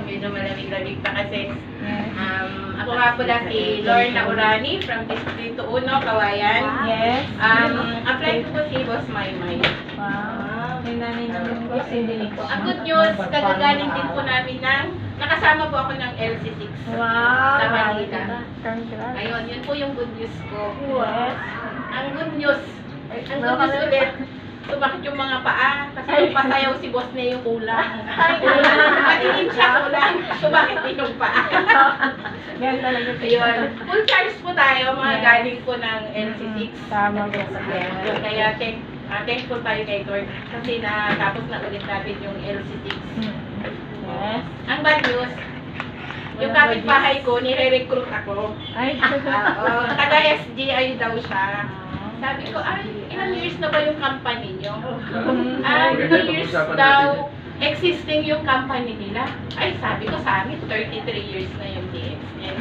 medyo malamig-lamig pa kasi. Ako nga pala si Lorna Urani from Distrito 1, Kawayan. Yes. Apply ko po si Boss Maymay. Wow. May nanay naman po si Denise. Ang good news, kagagaling din po namin ng, nakasama po ako ng LC6. Wow. Sa Manila. Congrats. Ayun, yun po yung good news ko. Yes. Ang good news ulit, sumakit yung mga paa kasi yung pasayaw si boss niya yung kulang. Patingin siya kulang, sumakit din yung paa. Yan talaga ito. Ayun, full charge po tayo, mga galing po ng LC6. Tama po. Kaya thankful tayo kay Lord kasi natapos na ulit natin yung LC6. Yes. Ang bad news, yung kapitbahay ko, nire-recruit ako. Ay, Taga SGI daw siya. Sabi ko, ay, ilang years na ba yung company nyo? 2 years daw existing yung company nila. Ay, sabi ko sa amin, 33 years na yung DXN.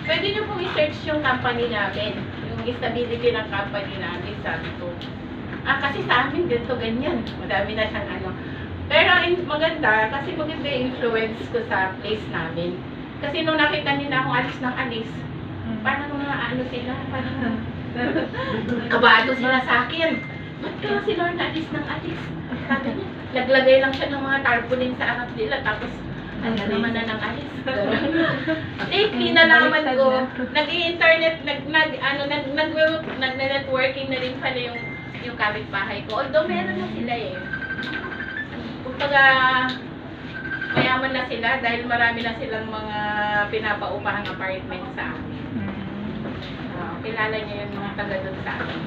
Pwede nyo pong i-search yung company namin, yung stability ng company namin, sabi ko. Kasi sa amin, ganito, ganyan. Madami na siyang ano. Pero maganda, kasi maganda yung influence ko sa place namin. Kasi nung nakita nila akong alis ng alis, parang mga ano sila, parang kabado sila sa akin. Ba't kaya si Lorna alis ng alis? Sabi niya, naglagay lang siya ng mga tarpaulin sa harap nila, tapos ano naman na ng alis. Lately, nalaman ko, nag-i-internet, nag-networking na rin pala yung kapitbahay ko. Although meron na sila eh. Kumbaga, mayaman na sila dahil marami na silang mga pinapaupahang apartment sa amin. Kilala niyo yung mga taga doon sa akin.